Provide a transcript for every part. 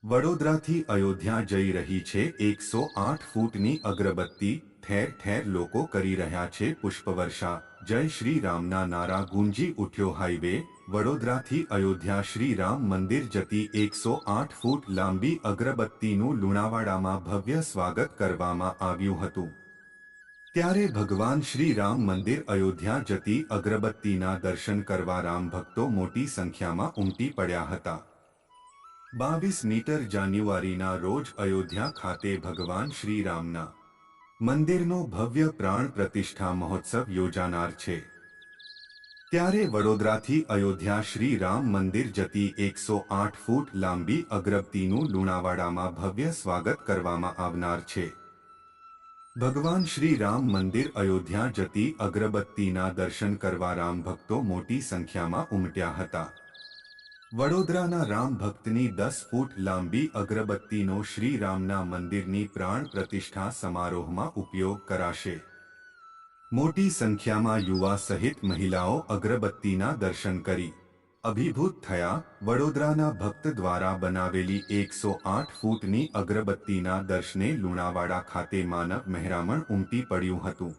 વડોદરાથી અયોધ્યા જઈ રહી છે 108 ફૂટની અગરબત્તી, ઠેર ઠેર લોકો કરી રહ્યા છે પુષ્પવર્ષા, જય શ્રી રામના નારા ગુંજી ઉઠ્યો હાઈવે, વડોદરાથી અયોધ્યા શ્રી રામ મંદિર જતી 108 ફૂટ લાંબી અગરબત્તીનું લુણાવાડામાં ભવ્ય સ્વાગત કરવામાં આવ્યું હતું। ત્યારે ભગવાન શ્રી રામ મંદિર અયોધ્યા જતી અગરબત્તીના દર્શન કરવા રામ ભક્તો મોટી સંખ્યામાં ઉમટી પડ્યા હતા। 22 મીટર જાન્યુઆરીના રોજ અયોધ્યા ખાતે ભગવાન શ્રી રામના મંદિરનો ભવ્ય પ્રાણ પ્રતિષ્ઠા મહોત્સવ યોજાનાર છે। ત્યારે વડોદરાથી અયોધ્યા શ્રી રામ મંદિર જતી 108 ફૂટ લાંબી અગરબત્તીનું લુણાવાડામાં ભવ્ય સ્વાગત કરવામાં આવનાર છે। ભગવાન શ્રી રામ મંદિર અયોધ્યા જતી અગરબત્તીના દર્શન કરવા રામ ભક્તો મોટી સંખ્યામાં ઉમટ્યા હતા। વડોદરાના રામ ભક્તની 10 ફૂટ લાંબી અગરબત્તીનો શ્રી રામના મંદિરની પ્રાણ પ્રતિષ્ઠા સમારોહમાં ઉપયોગ કરાશે। મોટી સંખ્યામાં યુવા સહિત મહિલાઓ અગરબત્તીના દર્શન કરી અભિભૂત થયા। વડોદરાના ભક્ત દ્વારા બનાવેલી 108 ફૂટની અગરબત્તીના દર્શને લુણાવાડા ખાતે માનવ મહેરામણ ઉમટી પડ્યું હતું।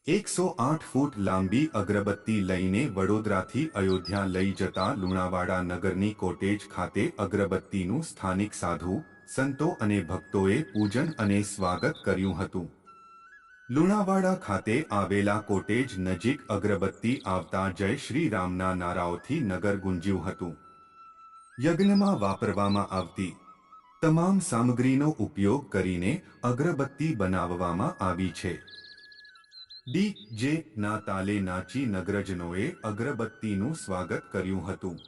108 ફૂટ લાંબી અગરબત્તી લઈને વડોદરાથી અયોધ્યા લઈ જતા લુણાવાડા નગરની કોટેજ ખાતે અગરબત્તીનું સ્થાનિક સાધુ, સંતો અને ભક્તોએ પૂજન અને સ્વાગત કર્યું હતું। લુણાવાડા ખાતે આવેલા કોટેજ નજીક અગરબત્તી આવતા જય શ્રી રામના નારાઓથી નગર ગુંજ્યું હતું। યજ્ઞમાં વાપરવામાં આવતી તમામ સામગ્રીનો ઉપયોગ કરીને અગરબત્તી બનાવવામાં આવી છે। ડી.જે. ના તાલે નાચી નગરજનોએ અગરબત્તીનું સ્વાગત કર્યું હતું।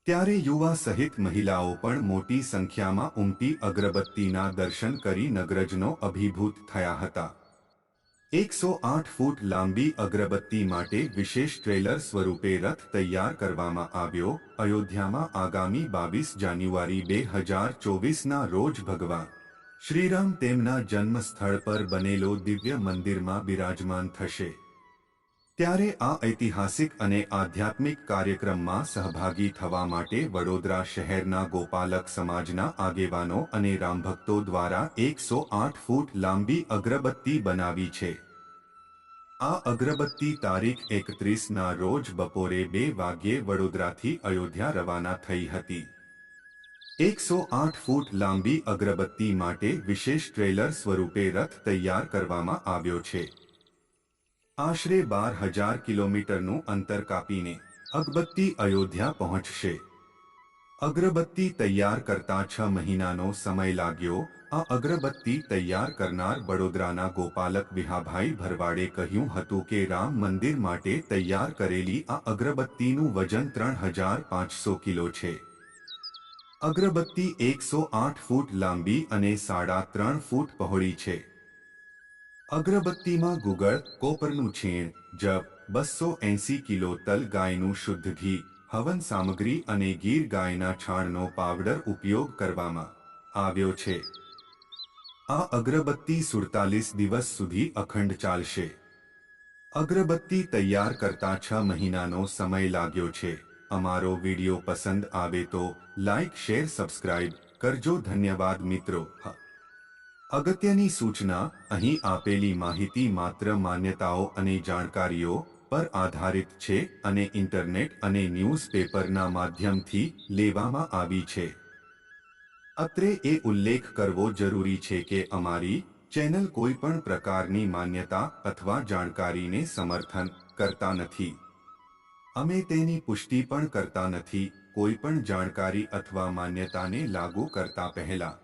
ત્યારે યુવા સહિત મહિલાઓ પણ મોટી સંખ્યામાં ઉમટી અગરબત્તીના દર્શન કરી નગરજનો અભિભૂત થયા હતા। 108 ફૂટ લાંબી અગરબત્તી માટે વિશેષ ટ્રેલર સ્વરૂપે રથ તૈયાર કરવામાં આવ્યો। અયોધ્યામાં આગામી 22 જાન્યુઆરી 2024ના રોજ ભગવાન શ્રીરામ તેમના જન્મસ્થળ પર બનેલો દિવ્ય મંદિરમાં બિરાજમાન થશે। ત્યારે આ ઐતિહાસિક અને આધ્યાત્મિક કાર્યક્રમમાં સહભાગી થવા માટે વડોદરા શહેરના ગોપાલક સમાજના આગેવાનો અને રામભક્તો દ્વારા 108 ફૂટ લાંબી અગરબત્તી બનાવી છે। આ અગરબત્તી તારીખ 31ના રોજ બપોરે 2 વાગ્યે વડોદરાથી અયોધ્યા રવાના થઈ હતી। 108 ફૂટ લાંબી અગરબત્તી માટે વિશેષ ટ્રેલર સ્વરૂપે રથ તૈયાર કરવામાં આવ્યો છે। આશરે 12,000 કિલોમીટરનું અંતર કાપીને અગરબત્તી અયોધ્યા પહોંચશે। અગરબત્તી તૈયાર કરતા 6 મહિનાનો સમય લાગ્યો। આ અગરબત્તી તૈયાર કરનાર વડોદરાના ગોપાલક વિહાભાઈ ભરવાડે કહ્યું હતું કે રામ મંદિર માટે તૈયાર કરેલી આ અગરબત્તીનું વજન 3,500 કિલો છે। અગરબત્તી 108 ફૂટ લાંબી અને 3.5 ફૂટ પહોળી છે। અગરબત્તીમાં ગુગળ, કોપરનું છીણ, જવ, 280 કિલો તલ ગાયનું શુદ્ધ ઘી, હવન સામગ્રી અને ગીર ગાયના છાણનો પાવડર ઉપયોગ કરવામાં આવ્યો છે। આ અગરબત્તી 47 દિવસ સુધી અખંડ ચાલશે। અગરબત્તી તૈયાર કરતા 6 મહિનાનો સમય લાગ્યો છે। અમારો વિડિયો પસંદ આવે તો લાઇક, શેર, સબસ્ક્રાઇબ કરજો। ધન્યવાદ મિત્રો। અગત્યની સૂચના, અહીં આપેલી માહિતી માત્ર માન્યતાઓ અને જાણકારીઓ પર આધારિત છે અને ઇન્ટરનેટ અને ન્યૂઝપેપરના માધ્યમથી લેવામાં આવી છે। અત્રે એ ઉલ્લેખ કરવો જરૂરી છે કે અમારી ચેનલ કોઈ પણ પ્રકારની માન્યતા અથવા જાણકારીને સમર્થન કરતા નથી। અમે તેની પુષ્ટિ પણ કરતા નથી। કોઈ પણ જાણકારી અથવા માન્યતાને લાગુ કરતા પહેલા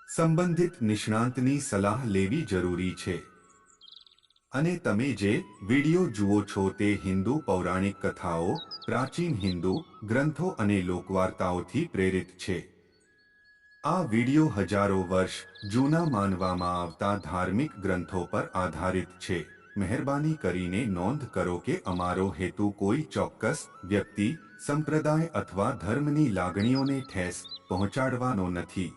સંબંધિત નિષ્ણાંતની સલાહ લેવી જરૂરી છે। અને તમે જે વિડિયો જુઓ છો તે હિન્દુ પૌરાણિક કથાઓ, પ્રાચીન હિન્દુ ગ્રંથો અને લોકવાર્તાઓથી પ્રેરિત છે। આ વિડિયો હજારો વર્ષ જૂના માનવામાં આવતા ધાર્મિક ગ્રંથો પર આધારિત છે। મહેરબાની કરીને નોંધ કરો કે અમારો હેતુ કોઈ ચોક્કસ વ્યક્તિ, સંપ્રદાય અથવા ધર્મની લાગણીઓને ઠેસ પહોંચાડવાનો નથી।